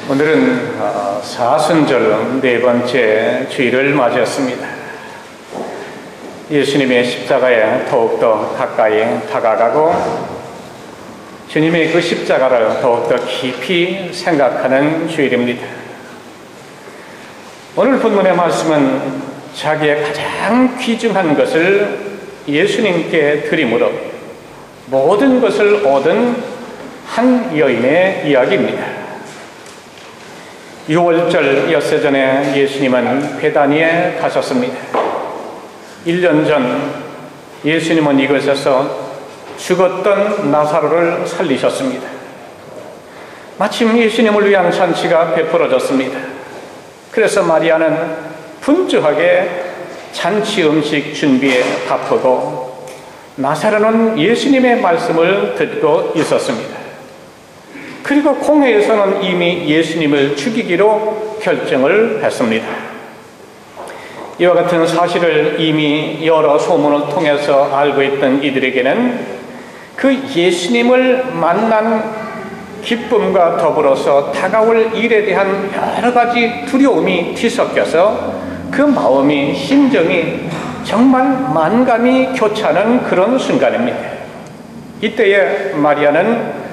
오늘은 사순절 네 번째 주일을 맞이했습니다. 예수님의 십자가에 더욱더 가까이 다가가고 주님의 그 십자가를 더욱더 깊이 생각하는 주일입니다. 오늘 본문의 말씀은 자기의 가장 귀중한 것을 예수님께 드림으로 모든 것을 얻은 한 여인의 이야기입니다. 6월절 엿새 전에 예수님은 베다니에 가셨습니다. 1년 전 예수님은 이곳에서 죽었던 나사로를 살리셨습니다. 마침 예수님을 위한 잔치가 베풀어졌습니다. 그래서 마리아는 분주하게 잔치 음식 준비에 바쁘고 나사로는 예수님의 말씀을 듣고 있었습니다. 그리고 공회에서는 이미 예수님을 죽이기로 결정을 했습니다. 이와 같은 사실을 이미 여러 소문을 통해서 알고 있던 이들에게는 그 예수님을 만난 기쁨과 더불어서 다가올 일에 대한 여러 가지 두려움이 뒤섞여서 그 마음이, 심정이 정말 만감이 교차하는 그런 순간입니다. 이때에 마리아는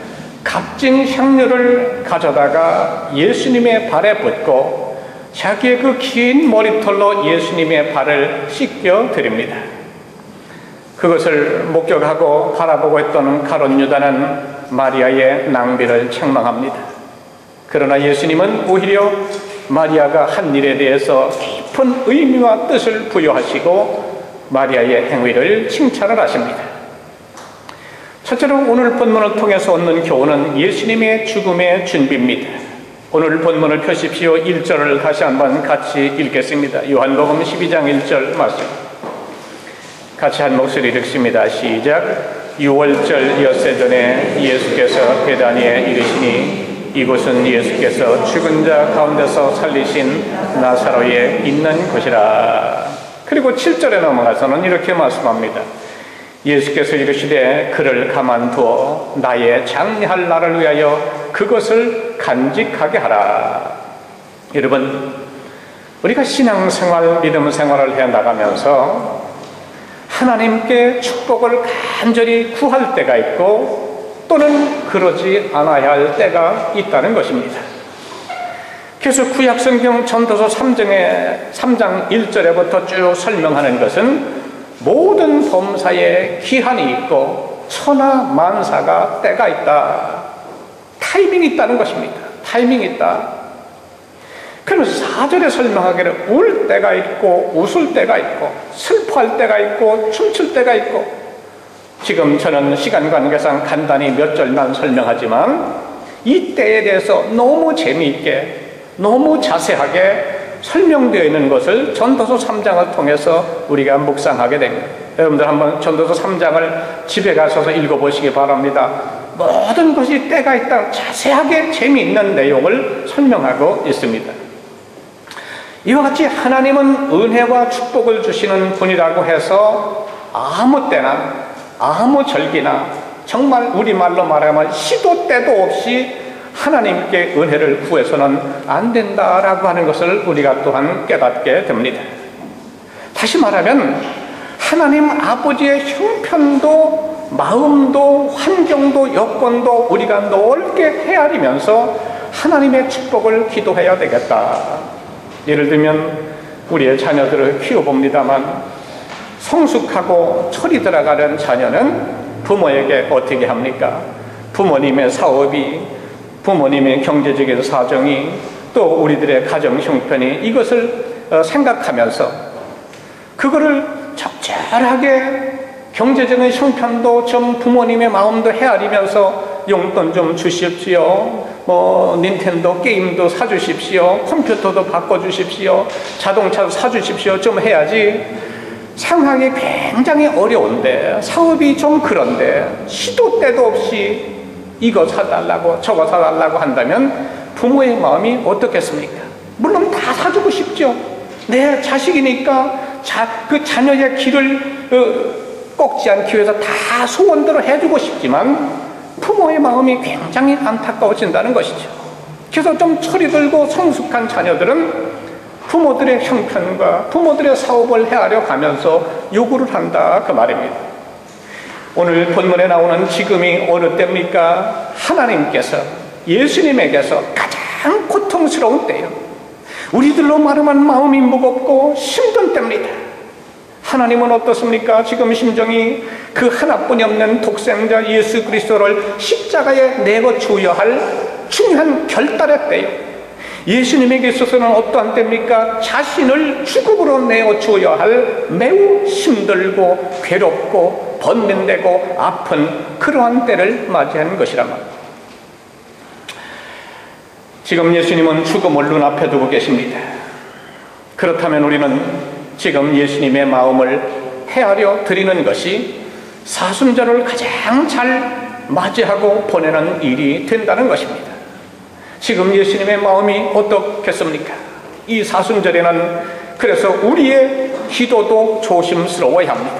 값진 향료를 가져다가 예수님의 발에 붓고 자기의 그 긴 머리털로 예수님의 발을 씻겨 드립니다. 그것을 목격하고 바라보고 있던 가룟 유다는 마리아의 낭비를 책망합니다. 그러나 예수님은 오히려 마리아가 한 일에 대해서 깊은 의미와 뜻을 부여하시고 마리아의 행위를 칭찬을 하십니다. 첫째로 오늘 본문을 통해서 얻는 교훈은 예수님의 죽음의 준비입니다. 오늘 본문을 펴십시오. 1절을 다시 한번 같이 읽겠습니다. 요한복음 12장 1절 말씀. 같이 한 목소리 읽습니다. 시작. 6월절 엿새 전에 예수께서 베다니에 이르시니 이곳은 예수께서 죽은 자 가운데서 살리신 나사로에 있는 곳이라. 그리고 7절에 넘어가서는 이렇게 말씀합니다. 예수께서 이르시되 그를 가만두어 나의 장례할 날을 위하여 그것을 간직하게 하라. 여러분, 우리가 신앙생활, 믿음생활을 해나가면서 하나님께 축복을 간절히 구할 때가 있고 또는 그러지 않아야 할 때가 있다는 것입니다. 그래서 구약성경 전도서 3장 1절에부터 쭉 설명하는 것은 모든 범사에 기한이 있고 천하 만사가 때가 있다. 타이밍이 있다는 것입니다. 타이밍이 있다. 그러면서 4절에 설명하기를 울 때가 있고 웃을 때가 있고 슬퍼할 때가 있고 춤출 때가 있고, 지금 저는 시간 관계상 간단히 몇 절만 설명하지만 이 때에 대해서 너무 재미있게 너무 자세하게 설명되어 있는 것을 전도서 3장을 통해서 우리가 묵상하게 됩니다. 여러분들 한번 전도서 3장을 집에 가셔서 읽어보시기 바랍니다. 모든 것이 때가 있다. 자세하게 재미있는 내용을 설명하고 있습니다. 이와 같이 하나님은 은혜와 축복을 주시는 분이라고 해서 아무 때나 아무 절기나 정말 우리말로 말하면 시도 때도 없이 하나님께 은혜를 구해서는 안 된다라고 하는 것을 우리가 또한 깨닫게 됩니다. 다시 말하면 하나님 아버지의 형편도 마음도 환경도 여건도 우리가 넓게 헤아리면서 하나님의 축복을 기도해야 되겠다. 예를 들면 우리의 자녀들을 키워봅니다만 성숙하고 철이 들어가는 자녀는 부모에게 어떻게 합니까? 부모님의 사업이, 부모님의 경제적인 사정이, 또 우리들의 가정 형편이, 이것을 생각하면서 그거를 적절하게 경제적인 형편도 좀 부모님의 마음도 헤아리면서 용돈 좀 주십시오, 닌텐도 게임도 사주십시오, 컴퓨터도 바꿔주십시오, 자동차도 사주십시오 좀 해야지. 상황이 굉장히 어려운데, 사업이 좀 그런데 시도 때도 없이 이거 사달라고 저거 사달라고 한다면 부모의 마음이 어떻겠습니까? 물론 다 사주고 싶죠. 내 자식이니까 그 자녀의 길을 꺾지 않기 위해서 다 소원대로 해주고 싶지만 부모의 마음이 굉장히 안타까워진다는 것이죠. 그래서 좀 철이 들고 성숙한 자녀들은 부모들의 형편과 부모들의 사업을 헤아려 가면서 요구를 한다, 그 말입니다. 오늘 본문에 나오는 지금이 어느 때입니까? 하나님께서, 예수님에게서 가장 고통스러운 때요, 우리들로 마름한 마음이 무겁고 힘든 때입니다. 하나님은 어떻습니까? 지금 심정이 그 하나뿐이 없는 독생자 예수 그리스도를 십자가에 내어주어야 할 중요한 결단의 때요, 예수님에게 있어서는 어떠한 때입니까? 자신을 죽음으로 내어주어야 할 매우 힘들고 괴롭고 번민되고 아픈 그러한 때를 맞이하는 것이란 말입니다. 지금 예수님은 죽음을 눈앞에 두고 계십니다. 그렇다면 우리는 지금 예수님의 마음을 헤아려 드리는 것이 사순절을 가장 잘 맞이하고 보내는 일이 된다는 것입니다. 지금 예수님의 마음이 어떻겠습니까? 이 사순절에는 그래서 우리의 기도도 조심스러워야 합니다.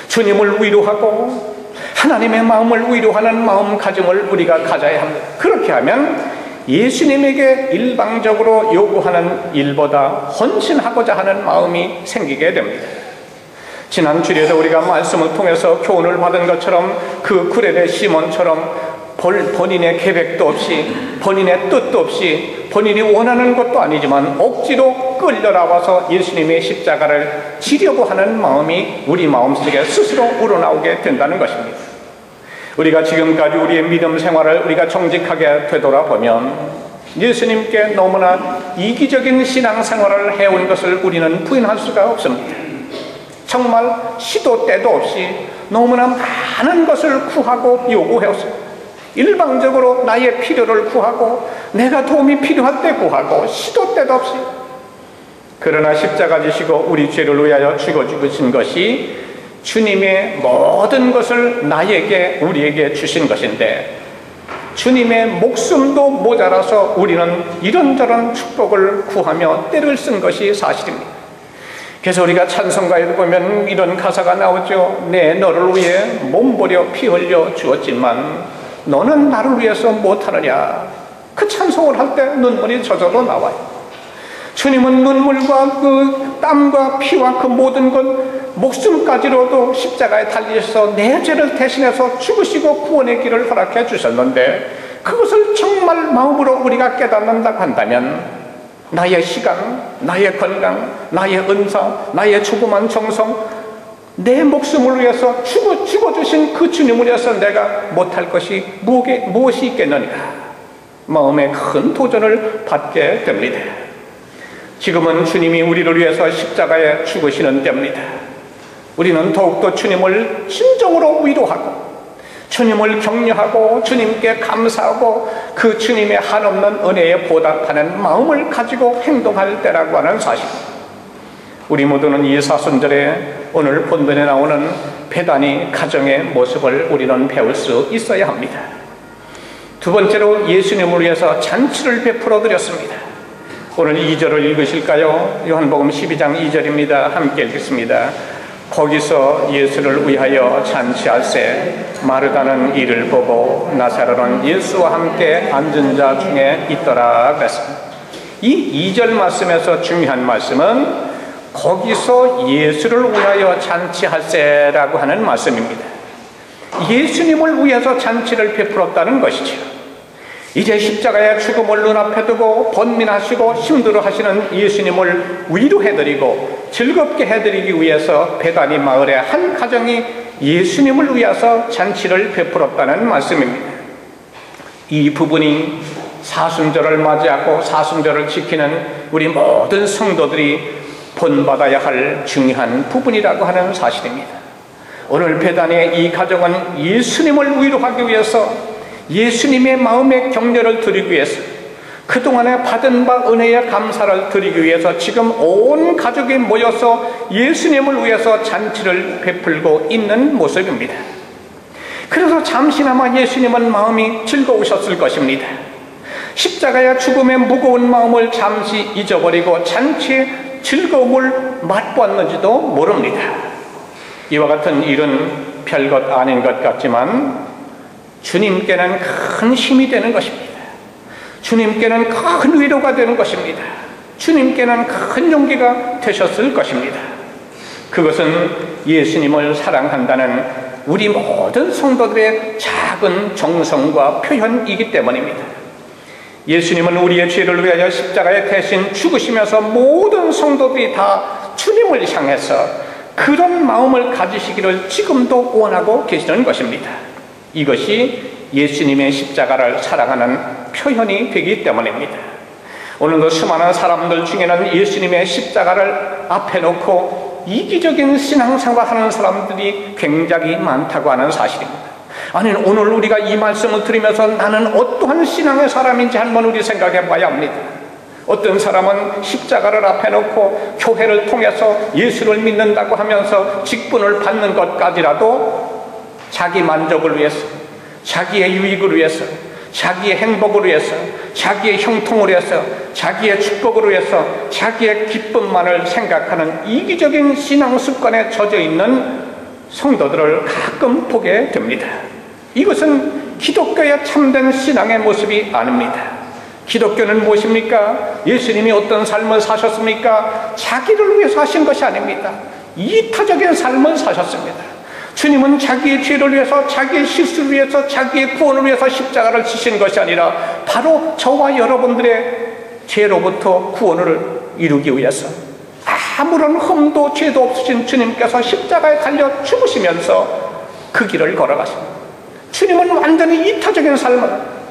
주님을 위로하고 하나님의 마음을 위로하는 마음가짐을 우리가 가져야 합니다. 그렇게 하면 예수님에게 일방적으로 요구하는 일보다 헌신하고자 하는 마음이 생기게 됩니다. 지난 주일에도 우리가 말씀을 통해서 교훈을 받은 것처럼 그 구레네 시몬처럼 본인의 계획도 없이 본인의 뜻도 없이 본인이 원하는 것도 아니지만 억지로 끌려나와서 예수님의 십자가를 지려고 하는 마음이 우리 마음속에 스스로 우러나오게 된다는 것입니다. 우리가 지금까지 우리의 믿음 생활을 우리가 정직하게 되돌아보면 예수님께 너무나 이기적인 신앙생활을 해온 것을 우리는 부인할 수가 없습니다. 정말 시도 때도 없이 너무나 많은 것을 구하고 요구해왔습니다. 일방적으로 나의 필요를 구하고 내가 도움이 필요할 때 구하고 시도 때도 없이. 그러나 십자가 지시고 우리 죄를 위하여 죽어 죽으신 것이 주님의 모든 것을 나에게 우리에게 주신 것인데 주님의 목숨도 모자라서 우리는 이런저런 축복을 구하며 때를 쓴 것이 사실입니다. 그래서 우리가 찬송가에도 보면 이런 가사가 나오죠. 내 너를 위해 몸부려 피 흘려 주었지만 너는 나를 위해서 못하느냐. 그 찬송을 할 때 눈물이 젖어도 나와요. 주님은 눈물과 그 땀과 피와 그 모든 것 목숨까지로도 십자가에 달리셔서 내 죄를 대신해서 죽으시고 구원의 길을 허락해 주셨는데 그것을 정말 마음으로 우리가 깨닫는다고 한다면 나의 시간, 나의 건강, 나의 은사, 나의 조그만 정성, 내 목숨을 위해서 죽어주신 그 주님을 위해서 내가 못할 것이 무엇이 있겠느냐. 마음에 큰 도전을 받게 됩니다. 지금은 주님이 우리를 위해서 십자가에 죽으시는 때입니다. 우리는 더욱더 주님을 진정으로 위로하고 주님을 격려하고 주님께 감사하고 그 주님의 한없는 은혜에 보답하는 마음을 가지고 행동할 때라고 하는 사실. 우리 모두는 이 사순절에 오늘 본문에 나오는 베다니 가정의 모습을 우리는 배울 수 있어야 합니다. 두 번째로 예수님을 위해서 잔치를 베풀어 드렸습니다. 오늘 2절을 읽으실까요? 요한복음 12장 2절입니다. 함께 읽겠습니다. 거기서 예수를 위하여 잔치할세 마르다는 이를 보고 나사로는 예수와 함께 앉은 자 중에 있더라 그랬습니다. 이 2절 말씀에서 중요한 말씀은 거기서 예수를 위하여 잔치할세라고 하는 말씀입니다. 예수님을 위해서 잔치를 베풀었다는 것이죠. 이제 십자가의 죽음을 눈앞에 두고 번민하시고 힘들어하시는 예수님을 위로해드리고 즐겁게 해드리기 위해서 베다니 마을의 한 가정이 예수님을 위해서 잔치를 베풀었다는 말씀입니다. 이 부분이 사순절을 맞이하고 사순절을 지키는 우리 모든 성도들이 본받아야 할 중요한 부분이라고 하는 사실입니다. 오늘 베다니의 이 가정은 예수님을 위로하기 위해서 예수님의 마음의 격려를 드리기 위해서 그동안에 받은 바 은혜의 감사를 드리기 위해서 지금 온 가족이 모여서 예수님을 위해서 잔치를 베풀고 있는 모습입니다. 그래서 잠시나마 예수님은 마음이 즐거우셨을 것입니다. 십자가의 죽음의 무거운 마음을 잠시 잊어버리고 잔치의 즐거움을 맛보았는지도 모릅니다. 이와 같은 일은 별것 아닌 것 같지만 주님께는 큰 힘이 되는 것입니다. 주님께는 큰 위로가 되는 것입니다. 주님께는 큰 용기가 되셨을 것입니다. 그것은 예수님을 사랑한다는 우리 모든 성도들의 작은 정성과 표현이기 때문입니다. 예수님은 우리의 죄를 위하여 십자가에 대신 죽으시면서 모든 성도들이 다 주님을 향해서 그런 마음을 가지시기를 지금도 원하고 계시는 것입니다. 이것이 예수님의 십자가를 사랑하는 표현이 되기 때문입니다. 오늘도 수많은 사람들 중에는 예수님의 십자가를 앞에 놓고 이기적인 신앙생활하는 사람들이 굉장히 많다고 하는 사실입니다. 아니, 오늘 우리가 이 말씀을 들으면서 나는 어떠한 신앙의 사람인지 한번 우리 생각해 봐야 합니다. 어떤 사람은 십자가를 앞에 놓고 교회를 통해서 예수를 믿는다고 하면서 직분을 받는 것까지라도 자기 만족을 위해서, 자기의 유익을 위해서, 자기의 행복을 위해서, 자기의 형통을 위해서, 자기의 축복을 위해서, 자기의 기쁨만을 생각하는 이기적인 신앙 습관에 젖어 있는 성도들을 가끔 보게 됩니다. 이것은 기독교의 참된 신앙의 모습이 아닙니다. 기독교는 무엇입니까? 예수님이 어떤 삶을 사셨습니까? 자기를 위해서 하신 것이 아닙니다. 이타적인 삶을 사셨습니다. 주님은 자기의 죄를 위해서, 자기의 실수를 위해서, 자기의 구원을 위해서 십자가를 지신 것이 아니라 바로 저와 여러분들의 죄로부터 구원을 이루기 위해서 아무런 흠도 죄도 없으신 주님께서 십자가에 달려 죽으시면서 그 길을 걸어가십니다. 주님은 완전히 이타적인 삶을,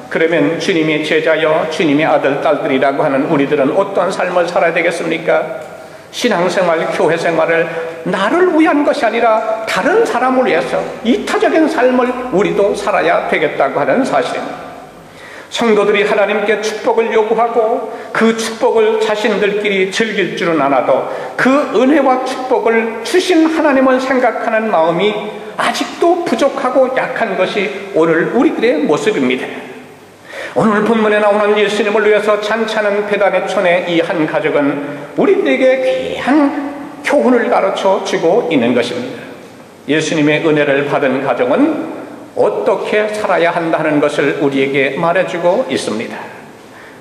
그러면 주님의 제자여 주님의 아들 딸들이라고 하는 우리들은 어떤 삶을 살아야 되겠습니까? 신앙생활, 교회생활을 나를 위한 것이 아니라 다른 사람을 위해서 이타적인 삶을 우리도 살아야 되겠다고 하는 사실입니다. 성도들이 하나님께 축복을 요구하고 그 축복을 자신들끼리 즐길 줄은 알아도 그 은혜와 축복을 주신 하나님을 생각하는 마음이 아직도 부족하고 약한 것이 오늘 우리들의 모습입니다. 오늘 본문에 나오는 예수님을 위해서 잔치하는 베다니 촌의 이 한 가족은 우리들에게 귀한 교훈을 가르쳐 주고 있는 것입니다. 예수님의 은혜를 받은 가정은 어떻게 살아야 한다는 것을 우리에게 말해주고 있습니다.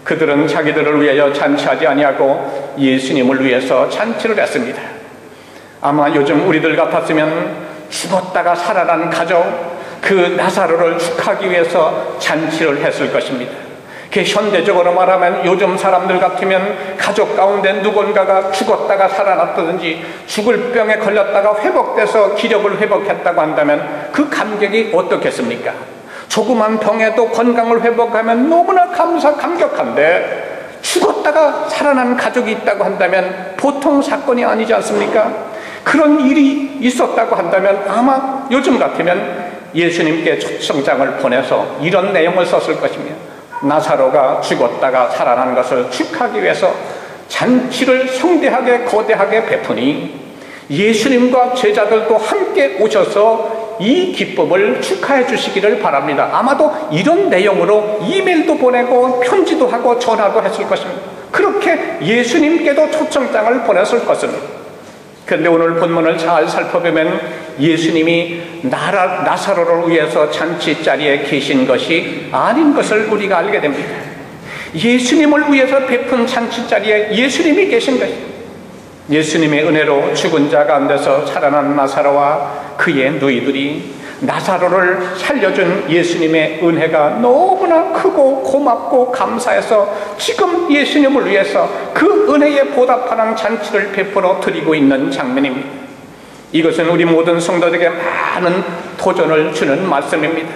그들은 자기들을 위하여 잔치하지 아니하고 예수님을 위해서 잔치를 했습니다. 아마 요즘 우리들 같았으면 죽었다가 살아난 가족, 그 나사로를 축하하기 위해서 잔치를 했을 것입니다. 현대적으로 말하면 요즘 사람들 같으면 가족 가운데 누군가가 죽었다가 살아났다든지 죽을 병에 걸렸다가 회복돼서 기력을 회복했다고 한다면 그 감격이 어떻겠습니까? 조그만 병에도 건강을 회복하면 너무나 감격한데 죽었다가 살아난 가족이 있다고 한다면 보통 사건이 아니지 않습니까? 그런 일이 있었다고 한다면 아마 요즘 같으면 예수님께 초청장을 보내서 이런 내용을 썼을 것입니다. 나사로가 죽었다가 살아난 것을 축하하기 위해서 잔치를 성대하게 거대하게 베푸니 예수님과 제자들도 함께 오셔서 이 기쁨을 축하해 주시기를 바랍니다. 아마도 이런 내용으로 이메일도 보내고 편지도 하고 전화도 했을 것입니다. 그렇게 예수님께도 초청장을 보냈을 것입니다. 그런데 오늘 본문을 잘 살펴보면 예수님이 나사로를 위해서 잔치 자리에 계신 것이 아닌 것을 우리가 알게 됩니다. 예수님을 위해서 베푼 잔치 자리에 예수님이 계신 것입니다. 예수님의 은혜로 죽은 자 가운데서 살아난 나사로와 그의 누이들이 나사로를 살려준 예수님의 은혜가 너무나 크고 고맙고 감사해서 지금 예수님을 위해서 그 은혜에 보답하는 잔치를 베풀어 드리고 있는 장면입니다. 이것은 우리 모든 성도들에게 많은 도전을 주는 말씀입니다.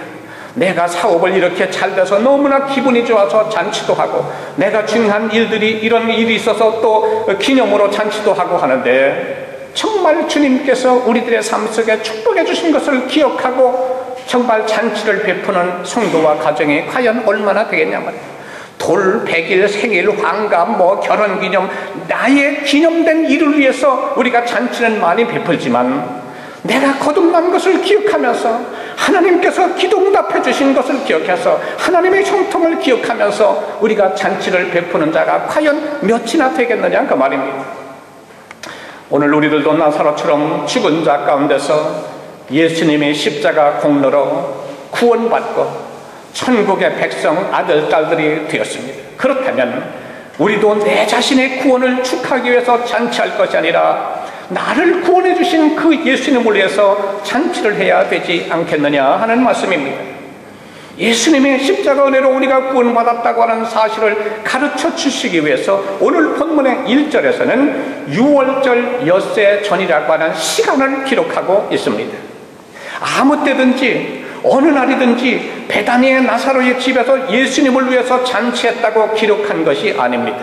내가 사업을 이렇게 잘 돼서 너무나 기분이 좋아서 잔치도 하고, 내가 중요한 일들이 이런 일이 있어서 또 기념으로 잔치도 하고 하는데, 정말 주님께서 우리들의 삶 속에 축복해 주신 것을 기억하고 정말 잔치를 베푸는 성도와 가정이 과연 얼마나 되겠냐 말이에요. 돌, 100일, 생일, 환갑, 결혼기념, 나의 기념된 일을 위해서 우리가 잔치는 많이 베풀지만 내가 거듭난 것을 기억하면서 하나님께서 기도응답해 주신 것을 기억해서 하나님의 형통을 기억하면서 우리가 잔치를 베푸는 자가 과연 몇이나 되겠느냐 그 말입니다. 오늘 우리들도 나사로처럼 죽은 자 가운데서 예수님의 십자가 공로로 구원받고 천국의 백성 아들, 딸들이 되었습니다. 그렇다면 우리도 내 자신의 구원을 축하하기 위해서 잔치할 것이 아니라 나를 구원해 주신 그 예수님을 위해서 잔치를 해야 되지 않겠느냐 하는 말씀입니다. 예수님의 십자가 은혜로 우리가 구원받았다고 하는 사실을 가르쳐 주시기 위해서 오늘 본문의 1절에서는 유월절 엿새 전이라고 하는 시간을 기록하고 있습니다. 아무 때든지 어느 날이든지 베다니의 나사로의 집에서 예수님을 위해서 잔치했다고 기록한 것이 아닙니다.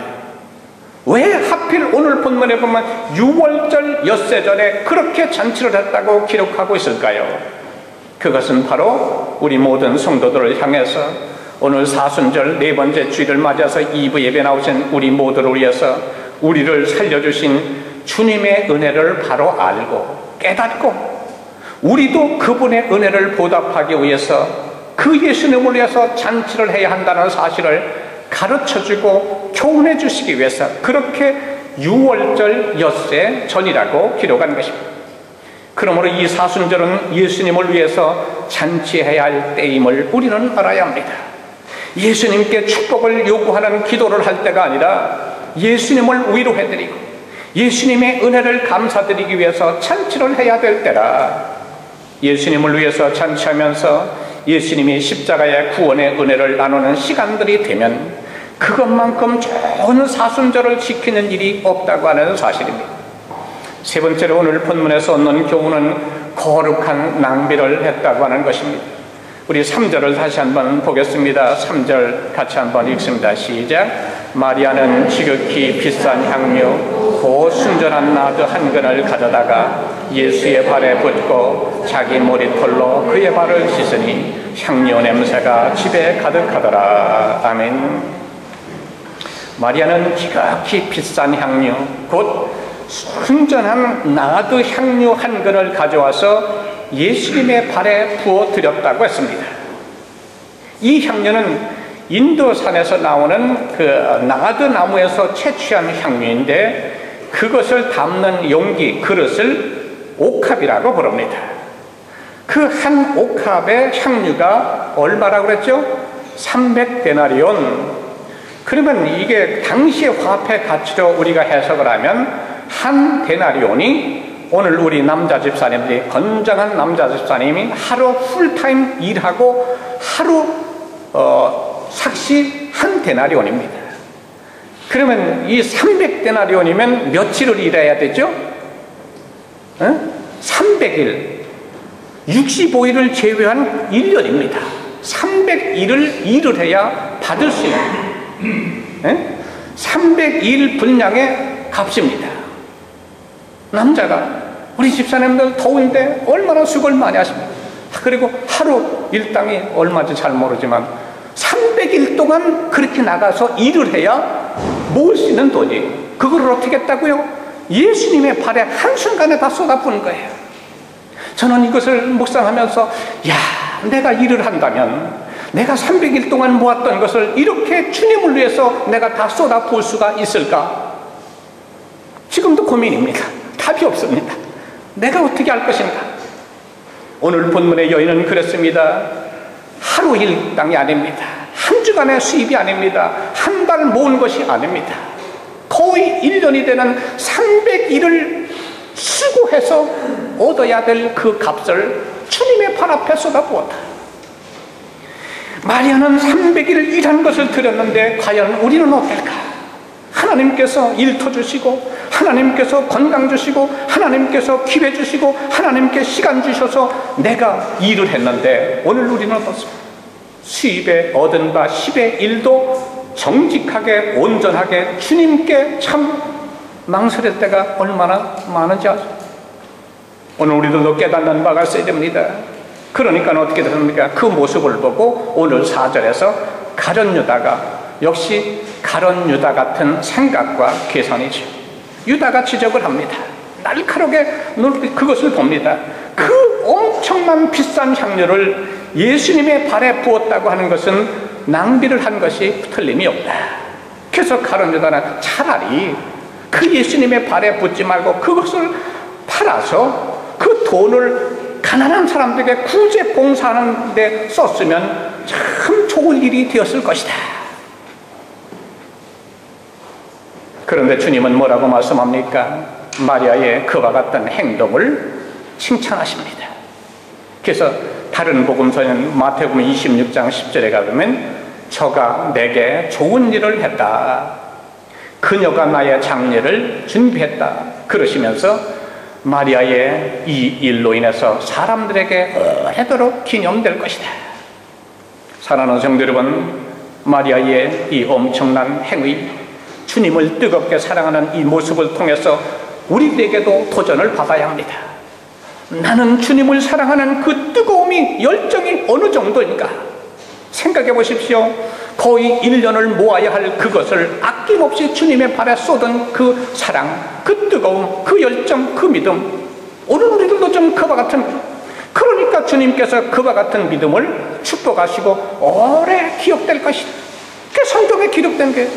왜 하필 오늘 본문에 보면 유월절 엿새 전에 그렇게 잔치를 했다고 기록하고 있을까요? 그것은 바로 우리 모든 성도들을 향해서 오늘 사순절 네 번째 주일을 맞아서 2부 예배 나오신 우리 모두를 위해서 우리를 살려주신 주님의 은혜를 바로 알고 깨닫고 우리도 그분의 은혜를 보답하기 위해서 그 예수님을 위해서 잔치를 해야 한다는 사실을 가르쳐주고 교훈해 주시기 위해서 그렇게 유월절 엿새 전이라고 기록한 것입니다. 그러므로 이 사순절은 예수님을 위해서 잔치해야 할 때임을 우리는 알아야 합니다. 예수님께 축복을 요구하는 기도를 할 때가 아니라 예수님을 위로해드리고 예수님의 은혜를 감사드리기 위해서 잔치를 해야 될 때라. 예수님을 위해서 잔치하면서 예수님이 십자가의 구원의 은혜를 나누는 시간들이 되면 그것만큼 좋은 사순절을 지키는 일이 없다고 하는 사실입니다. 세 번째로 오늘 본문에서 얻는 교훈은 거룩한 낭비를 했다고 하는 것입니다. 우리 3절을 다시 한번 보겠습니다. 3절 같이 한번 읽습니다. 시작. 마리아는 지극히 비싼 향유 곧 순전한 나드 한 근을 가져다가 예수의 발에 붓고 자기 머리털로 그의 발을 씻으니 향유 냄새가 집에 가득하더라. 아멘. 마리아는 지극히 비싼 향유 곧 순전한 나드 향유 한 근을 가져와서 예수님의 발에 부어 드렸다고 했습니다. 이 향유는 인도산에서 나오는 그 나드 나무에서 채취한 향유인데 그것을 담는 용기, 그릇을 옥합이라고 부릅니다. 그 한 옥합의 향유가 얼마라고 그랬죠? 300데나리온. 그러면 이게 당시의 화폐 가치로 우리가 해석을 하면 한 데나리온이 오늘 우리 남자 집사님들이 건장한 남자 집사님이 하루 풀타임 일하고 하루 삭시 한 데나리온입니다. 그러면 이 300데나리온이면 며칠을 일해야 되죠? 300일 65일을 제외한 1년입니다. 300일을 일을 해야 받을 수 있는 300일 분량의 값입니다. 남자가 우리 집사님들 더운데 얼마나 수고를 많이 하십니까? 그리고 하루 일당이 얼마인지 잘 모르지만 300일 동안 그렇게 나가서 일을 해야 모을 수 있는 돈이 그걸 어떻게 했다고요? 예수님의 발에 한순간에 다 쏟아부은 거예요. 저는 이것을 묵상하면서 야, 내가 일을 한다면 내가 300일 동안 모았던 것을 이렇게 주님을 위해서 내가 다 쏟아부을 수가 있을까? 지금도 고민입니다. 답이 없습니다. 내가 어떻게 할 것인가? 오늘 본문의 여인은 그랬습니다. 하루 일당이 아닙니다. 한 주간의 수입이 아닙니다. 한 달 모은 것이 아닙니다. 거의 1년이 되는 300일을 수고해서 얻어야 될 그 값을 주님의 발 앞에 쏟아부었다. 마리아는 300일을 일한 것을 드렸는데 과연 우리는 어떨까? 하나님께서 일 터주시고 하나님께서 건강 주시고 하나님께서 기회 주시고 하나님께 시간 주셔서 내가 일을 했는데 오늘 우리는 어떻습니까? 수입에 얻은 바 10의 1도 정직하게 온전하게 주님께 참 망설일 때가 얼마나 많은지 아죠? 오늘 우리들도 깨닫는 바가 있어야 됩니다. 그러니까 어떻게 됐습니까? 그 모습을 보고 오늘 4절에서 가룟 유다가 역시 가룟 유다 같은 생각과 계산이죠. 유다가 지적을 합니다. 날카롭게 그것을 봅니다. 그 엄청난 비싼 향료를 예수님의 발에 부었다고 하는 것은 낭비를 한 것이 틀림이 없다. 그래서 가룟 유다는 차라리 그 예수님의 발에 붓지 말고 그것을 팔아서 그 돈을 가난한 사람들에게 구제 봉사하는 데 썼으면 참 좋을 일이 되었을 것이다. 그런데 주님은 뭐라고 말씀합니까? 마리아의 그와 같은 행동을 칭찬하십니다. 그래서 다른 복음서는 마태복음 26장 10절에 가보면 저가 내게 좋은 일을 했다. 그녀가 나의 장례를 준비했다. 그러시면서 마리아의 이 일로 인해서 사람들에게 오래도록 기념될 것이다. 사랑하는 성도 여러분, 마리아의 이 엄청난 행위, 주님을 뜨겁게 사랑하는 이 모습을 통해서 우리에게도 도전을 받아야 합니다. 나는 주님을 사랑하는 그 뜨거움이, 열정이 어느 정도인가? 생각해 보십시오. 거의 1년을 모아야 할 그것을 아낌없이 주님의 발에 쏟은 그 사랑, 그 뜨거움, 그 열정, 그 믿음. 오늘 우리들도 좀 그와 같은, 그러니까 주님께서 그와 같은 믿음을 축복하시고 오래 기억될 것이다. 그게 성경에 기록된 게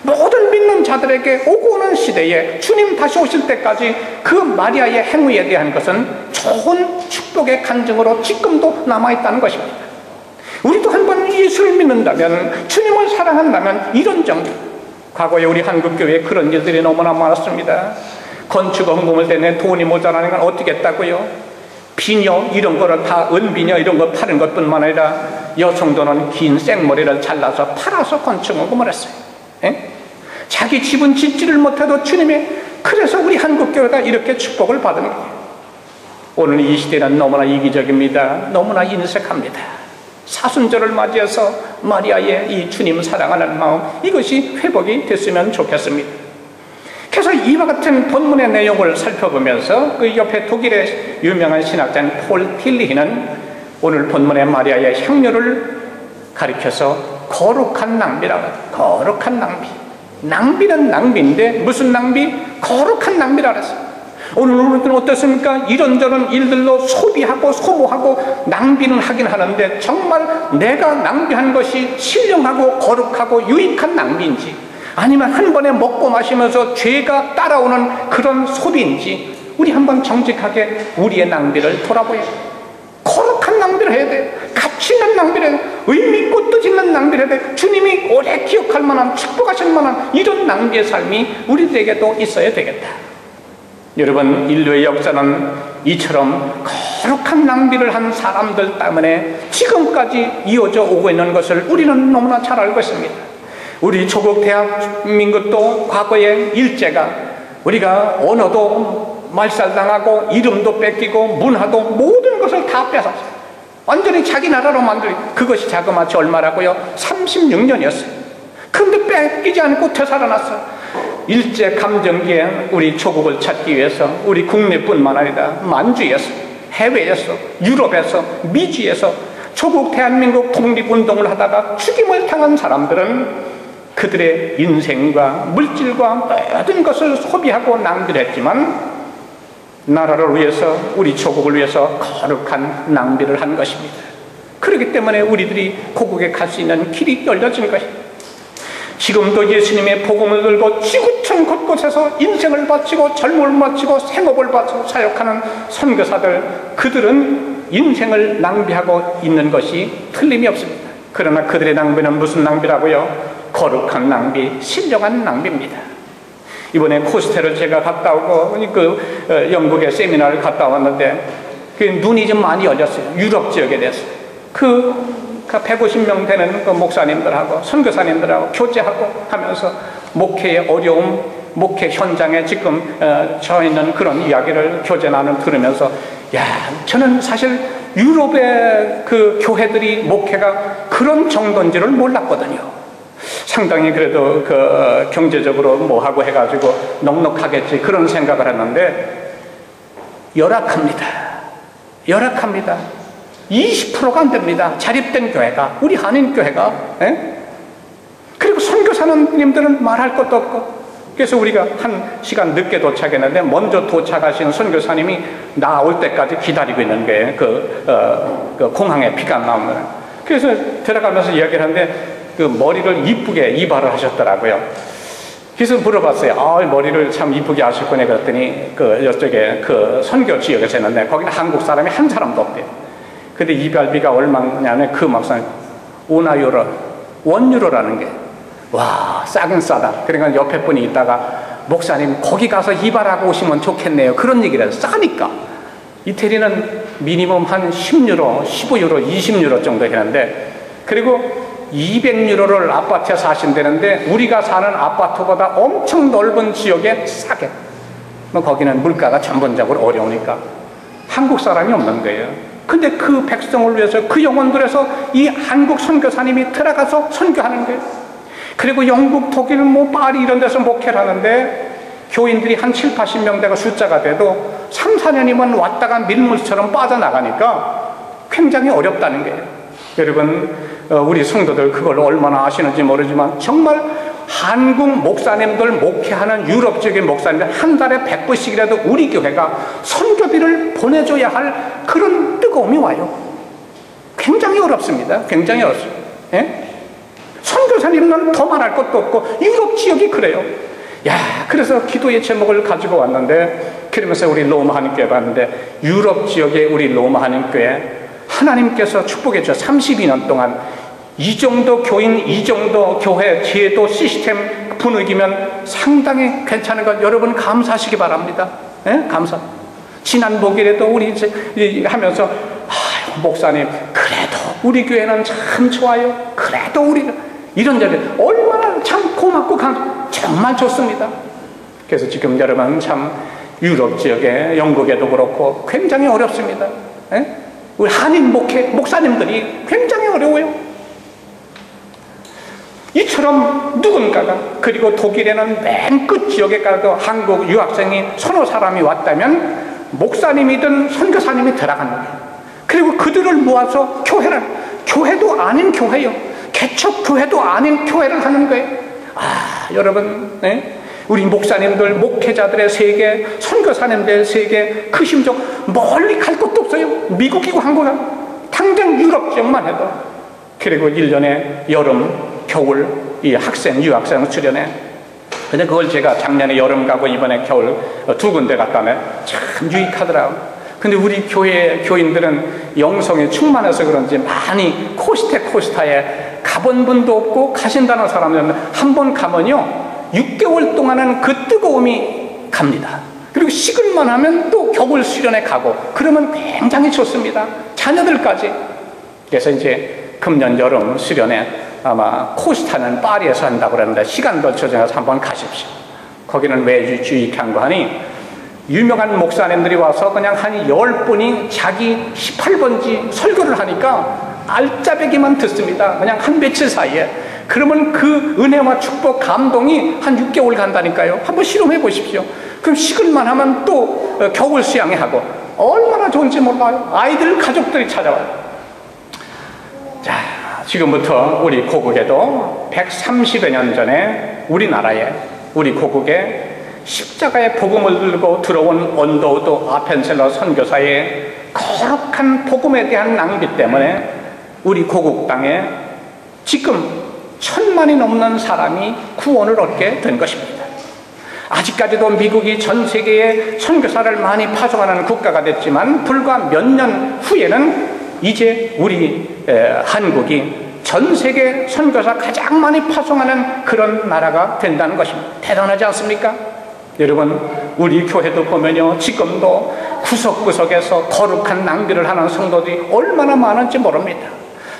모든 믿는 자들에게 오고 오는 시대에 주님 다시 오실 때까지 그 마리아의 행위에 대한 것은 좋은 축복의 간증으로 지금도 남아있다는 것입니다. 우리도 한번 예수를 믿는다면, 주님을 사랑한다면 이런 정도. 과거에 우리 한국교회에 그런 일들이 너무나 많았습니다. 건축 헌금을 대내 돈이 모자라는 건 어떻게 했다고요? 비녀 이런 거를 다, 은비녀 이런 거 파는 것뿐만 아니라 여성도는 긴 생머리를 잘라서 팔아서 건축 헌금을 했어요. 에? 자기 집은 짓지를 못해도 주님의, 그래서 우리 한국교회가 이렇게 축복을 받은 거예요. 오늘 이 시대는 너무나 이기적입니다. 너무나 인색합니다. 사순절을 맞이해서 마리아의 이 주님 사랑하는 마음, 이것이 회복이 됐으면 좋겠습니다. 그래서 이와 같은 본문의 내용을 살펴보면서 그 옆에 독일의 유명한 신학자인 폴 틸리히는 오늘 본문의 마리아의 향료를 가리켜서 거룩한 낭비라고 해요. 거룩한 낭비. 낭비는 낭비인데 무슨 낭비? 거룩한 낭비라고 했어요. 오늘 우리들은 어떻습니까? 이런저런 일들로 소비하고 소모하고 낭비는 하긴 하는데 정말 내가 낭비한 것이 신령하고 거룩하고 유익한 낭비인지, 아니면 한 번에 먹고 마시면서 죄가 따라오는 그런 소비인지 우리 한번 정직하게 우리의 낭비를 돌아보아야 돼요. 거룩한 낭비를 해야 돼요. 가치 있는 낭비를 해야 돼요. 의미 있고 뜻 있는 낭비를 해야 돼요. 주님이 오래 기억할 만한, 축복하실 만한 이런 낭비의 삶이 우리들에게도 있어야 되겠다. 여러분, 인류의 역사는 이처럼 거룩한 낭비를 한 사람들 때문에 지금까지 이어져 오고 있는 것을 우리는 너무나 잘 알고 있습니다. 우리 조국 대한민국도 과거에 일제가 우리가 언어도 말살당하고 이름도 뺏기고 문화도 모든 것을 다 뺏었어요. 완전히 자기 나라로 만들고, 그것이 자그마치 얼마라고요? 36년이었어요. 그런데 뺏기지 않고 되살아났어요. 일제 감정기에 우리 조국을 찾기 위해서 우리 국내뿐만 아니라 만주에서, 해외에서, 유럽에서, 미주에서 조국 대한민국 독립운동을 하다가 죽임을 당한 사람들은 그들의 인생과 물질과 모든 것을 소비하고 낭비를 했지만 나라를 위해서, 우리 조국을 위해서 거룩한 낭비를 한 것입니다. 그렇기 때문에 우리들이 고국에 갈 수 있는 길이 열려진 것입니다. 지금도 예수님의 복음을 들고 지구촌 곳곳에서 인생을 바치고 젊음을 바치고 생업을 바치고 사역하는 선교사들, 그들은 인생을 낭비하고 있는 것이 틀림이 없습니다. 그러나 그들의 낭비는 무슨 낭비라고요? 거룩한 낭비, 신령한 낭비입니다. 이번에 코스텔을 제가 갔다 오고 영국의 세미나를 갔다 왔는데 그 눈이 좀 많이 열렸어요. 유럽 지역에 대해서. 그 150명 되는 그 목사님들하고 선교사님들하고 교제하고 하면서 목회의 어려움, 목회 현장에 지금 저 있는 그런 이야기를 교제 나눔 들으면서, 야, 저는 사실 유럽의 그 교회들이 목회가 그런 정도인지를 몰랐거든요. 상당히 그래도 그 경제적으로 뭐 하고 해가지고 넉넉하겠지 그런 생각을 했는데 열악합니다. 열악합니다. 20%가 안 됩니다. 자립된 교회가, 우리 한인교회가. 그리고 선교사님들은 말할 것도 없고. 그래서 우리가 1시간 늦게 도착했는데 먼저 도착하신 선교사님이 나올 때까지 기다리고 있는 게 그 공항에 피가 나오는. 그래서 들어가면서 이야기를 하는데 그 머리를 이쁘게 이발을 하셨더라고요. 그래서 물어봤어요. 아, 머리를 참 이쁘게 하셨구나. 그랬더니 그 이쪽에 그 선교 지역에서 했는데 거기는 한국 사람이 한 사람도 없대요. 근데 이발비가 얼마냐면 그 막상 5유로, 1유로라는 게, 와, 싸긴 싸다. 그러니까 옆에 분이 있다가, 목사님, 거기 가서 이발하고 오시면 좋겠네요. 그런 얘기를 해서 싸니까. 이태리는 미니멈 한 10유로, 15유로, 20유로 정도 하는데, 그리고 200유로를 아파트에 사신다는데, 우리가 사는 아파트보다 엄청 넓은 지역에 싸게. 뭐 거기는 물가가 전반적으로 어려우니까 한국 사람이 없는 거예요. 근데 그 백성을 위해서, 그 영혼들에서 이 한국 선교사님이 들어가서 선교하는 거예요. 그리고 영국, 독일, 뭐 파리 이런 데서 목회를 하는데, 교인들이 한 7, 80명대가 숫자가 돼도 3, 4년이면 왔다가 밀물처럼 빠져나가니까 굉장히 어렵다는 거예요. 여러분, 우리 성도들 그걸 얼마나 아시는지 모르지만, 정말 한국 목사님들 목회하는 유럽적인 목사님들 한 달에 100불씩이라도 우리 교회가 선교비를 보내줘야 할 그런 뜨거움이 와요. 굉장히 어렵습니다. 굉장히 어렵습니다. 예? 선교사님은 더 말할 것도 없고, 유럽 지역이 그래요. 야, 그래서 기도의 제목을 가지고 왔는데, 그러면서 우리 로마 한인교회 봤는데, 유럽 지역의 우리 로마 한인교회 하나님께서 축복해 주셔서 32년 동안 이 정도 교인, 이 정도 교회 제도 시스템 분위기면 상당히 괜찮은 것, 여러분 감사하시기 바랍니다. 예? 감사. 지난 목요일에도 우리 이제 하면서, 목사님, 그래도 우리 교회는 참 좋아요. 그래도 우리가 이런 자리 얼마나 참 고맙고 정말 좋습니다. 그래서 지금 여러분 참 유럽 지역에, 영국에도 그렇고 굉장히 어렵습니다. 예? 우리 한인 목사님들이 굉장히 어려워요. 이처럼 누군가가, 그리고 독일에는 맨 끝 지역에 가도 한국 유학생이 서너 사람이 왔다면 목사님이든 선교사님이 들어가는 거예요. 그리고 그들을 모아서 교회도 아닌 교회요, 개척 교회도 아닌 교회를 하는 거예요. 여러분, 네? 우리 목사님들, 목회자들의 세계, 선교사님들의 세계, 그 심정 멀리 갈 것도 없어요. 미국이고 한국하고 당장 유럽 지역만 해도. 그리고 1년에 여름, 겨울, 이 유학생 수련회. 근데 그걸 제가 작년에 여름 가고 이번에 겨울 두 군데 갔다 오면 참 유익하더라고요. 근데 우리 교회 교인들은 영성에 충만해서 그런지 많이 코스타에 가본 분도 없고, 가신다는 사람들은 한 번 가면요 6개월 동안은 그 뜨거움이 갑니다. 그리고 식을만 하면 또 겨울 수련회 가고, 그러면 굉장히 좋습니다. 자녀들까지. 그래서 이제 금년 여름 수련회 아마 코스타는 파리에서 한다고 그러는데, 시간도 조정해서 한번 가십시오. 거기는 왜 유익한 거 하니, 유명한 목사님들이 와서 그냥 한 10분이 자기 18번지 설교를 하니까 알짜배기만 듣습니다. 그냥 한 며칠 사이에. 그러면 그 은혜와 축복, 감동이 한 6개월 간다니까요. 한번 실험해 보십시오. 그럼 식을만 하면 또 겨울 수양회 하고, 얼마나 좋은지 몰라요. 아이들, 가족들이 찾아와요. 자, 지금부터 우리 고국에도 130여 년 전에 우리나라에, 우리 고국에 십자가의 복음을 들고 들어온 언더우드 아펜셀러 선교사의 거룩한 복음에 대한 낭비 때문에 우리 고국 땅에 지금 1000만이 넘는 사람이 구원을 얻게 된 것입니다. 아직까지도 미국이 전 세계에 선교사를 많이 파송하는 국가가 됐지만, 불과 몇 년 후에는 이제 우리 한국이 전 세계 선교사 가장 많이 파송하는 그런 나라가 된다는 것입니다. 대단하지 않습니까? 여러분, 우리 교회도 보면요, 지금도 구석구석에서 거룩한 낭비를 하는 성도들이 얼마나 많은지 모릅니다.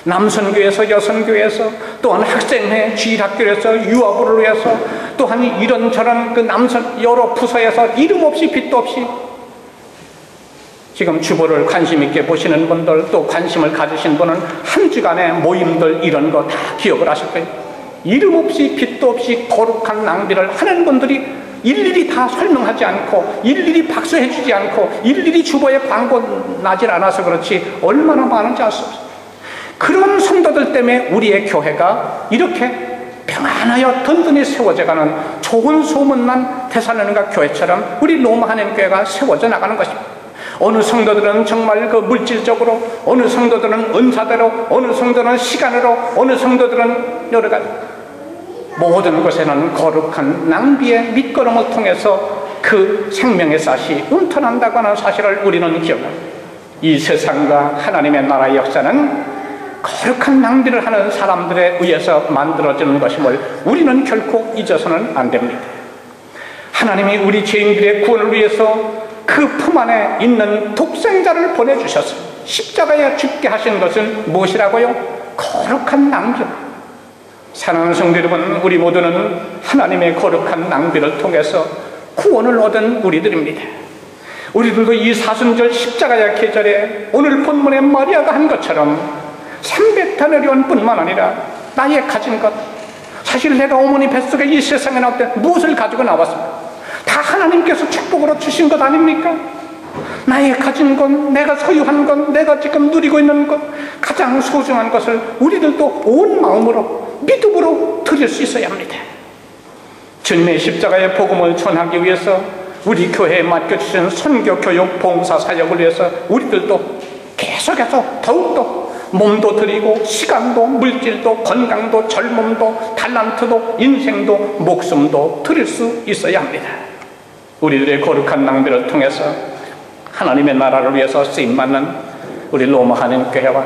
남선교에서, 여선교에서, 또한 학생회, 주일학교에서, 유아부를 위해서, 또한 이런저런 그 남선 여러 부서에서 이름 없이 빛도 없이, 지금 주보를 관심 있게 보시는 분들, 또 관심을 가지신 분은 한 주간의 모임들 이런 거 다 기억을 하실 거예요. 이름 없이 빛도 없이 거룩한 낭비를 하는 분들이 일일이 다 설명하지 않고, 일일이 박수해 주지 않고, 일일이 주보에 광고 나질 않아서 그렇지 얼마나 많은지 알 수 없어요. 그런 성도들 때문에 우리의 교회가 이렇게 평안하여 든든히 세워져가는 좋은 소문난 데살로니가 교회처럼 우리 로마 한인교회가 세워져 나가는 것입니다. 어느 성도들은 정말 그 물질적으로, 어느 성도들은 은사대로, 어느 성도들은 시간으로, 어느 성도들은 여러 가지, 모든 곳에는 거룩한 낭비의 밑거름을 통해서 그 생명의 싹이 움터난다고 하는 사실을 우리는 기억합니다. 이 세상과 하나님의 나라의 역사는 거룩한 낭비를 하는 사람들에 의해서 만들어지는 것임을 우리는 결코 잊어서는 안 됩니다. 하나님이 우리 죄인들의 구원을 위해서 그 품 안에 있는 독생자를 보내주셔서 십자가에 죽게 하신 것은 무엇이라고요? 거룩한 낭비. 사랑하는 성도 여러분, 우리 모두는 하나님의 거룩한 낭비를 통해서 구원을 얻은 우리들입니다. 우리들도 이 사순절 십자가의 계절에 오늘 본문의 마리아가 한 것처럼 삼백탄의원 뿐만 아니라 나의 가진 것, 사실 내가 어머니 뱃속에 이 세상에 나올 때 무엇을 가지고 나왔습니까? 다 하나님께서 축복으로 주신 것 아닙니까? 나의 가진 것, 내가 소유한 것, 내가 지금 누리고 있는 것, 가장 소중한 것을 우리들도 온 마음으로 믿음으로 드릴 수 있어야 합니다. 주님의 십자가의 복음을 전하기 위해서 우리 교회에 맡겨주신 선교, 교육, 봉사 사역을 위해서 우리들도 계속해서 더욱더 몸도 드리고 시간도, 물질도, 건강도, 젊음도, 달란트도, 인생도, 목숨도 드릴 수 있어야 합니다. 우리들의 거룩한 낭비를 통해서 하나님의 나라를 위해서 쓰임받는 우리 로마 한인교회와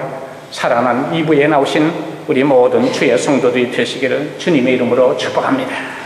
사랑하는 이부에 나오신 우리 모든 주의 성도들이 되시기를 주님의 이름으로 축복합니다.